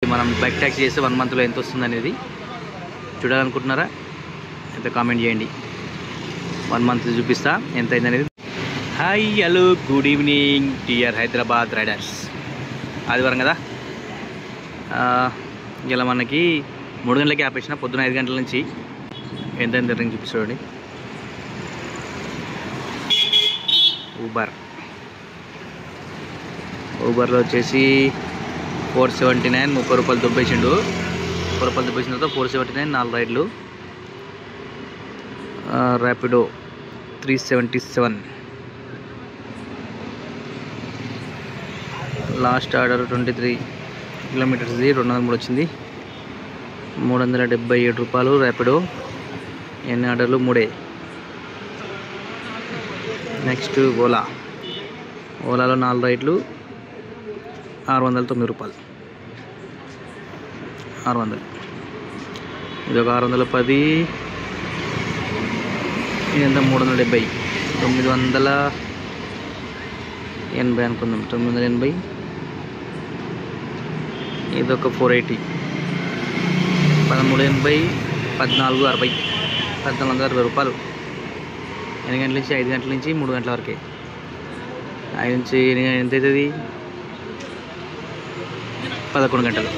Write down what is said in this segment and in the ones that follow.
మనం bike taxi చేస్తే 1 మంత్లో ఎంత వస్తుంది అనేది చూడాలనుకుంటున్నారా? అయితే కామెంట్ చేయండి. 1 మంత్ చూపిస్తా ఎంత అయింది అనేది. Hi, hello, good evening dear Hyderabad riders. ఆదివారం కదా, ఇలా మనకి 3 గంటలకి ఆపేసిన. పొద్దున 5 గంటల నుంచి ఎంత రింగ్ చూపిస్తాడు. ఊబర్లో వచ్చేసి 479, 30 రూపాయలు దుబ్బేసిండు. 30 రూపాయలు దుబ్బేసిన తర్వాత 479 4 రైడ్లు. ర్యాపిడో 377. లాస్ట్ ఆర్డర్ 23 కిలోమీటర్స్ది 203 వచ్చింది. 377 రూపాయలు ర్యాపిడో. ఎన్ని ఆర్డర్లు? 3. నెక్స్ట్ ఓలాలో 4 రైడ్లు 609 రూపాయలు. 600. ఇది ఒక 610. ఇదంతా 370. 980 అనుకుందాం. 980. ఇది ఒక 480. 1380. 1460. 1460 రూపాయలు. 8 గంటల నుంచి 5 గంటల నుంచి 3 గంటల వరకే. 5 నుంచి ఎంత అవుతుంది? 11 గంటలు.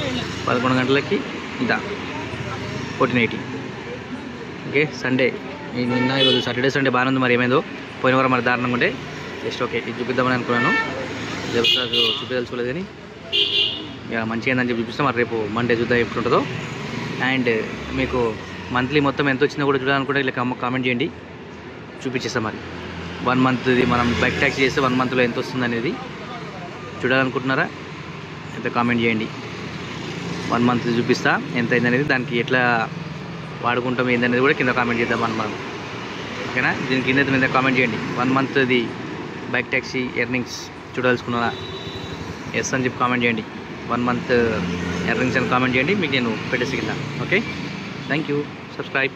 11 గంటలకి ఇంత 1480. ఓకే, సండే నిన్న ఈరోజు సాటర్డే సండే బాగానే ఉంది. మరి ఏమైందో పోయిన వారం మరి దారుణంగా ఉంటే జస్ట్ ఓకే ఇది చూపిద్దామని అనుకున్నాను. చూపించదలుచుకోలేదు కానీ ఇక మంచిగా ఏందని చెప్పి చూపిస్తాం. మరి రేపు మండే చూద్దాం ఎప్పుడు ఉంటుందో. అండ్ మీకు మంత్లీ మొత్తం ఎంత వచ్చిందో కూడా చూడాలనుకుంటే ఇలా కామెంట్ చేయండి, చూపించేస్తాం. మరి 1 మంత్ది మనం బైక్ ట్యాక్సీ చేస్తే 1 మంత్లో ఎంత వస్తుంది అనేది చూడాలనుకుంటున్నారా? అయితే కామెంట్ చేయండి. 1 మంత్ చూపిస్తా ఎంత అయింది అనేది. దానికి ఎట్లా వాడుకుంటాం ఏందనేది కూడా కింద కామెంట్ చేద్దామని మనం. ఓకేనా? దీని కింద మీద కామెంట్ చేయండి. 1 మంత్ది బైక్ ట్యాక్సీ ఎర్నింగ్స్ చూడాల్సుకున్నారా? ఎస్ అని చెప్పి కామెంట్ చేయండి. 1 మంత్ ఎర్నింగ్స్ అని కామెంట్ చేయండి. మీకు నేను పెట్టేసి కింద. Okay, thank you. సబ్స్క్రైబ్.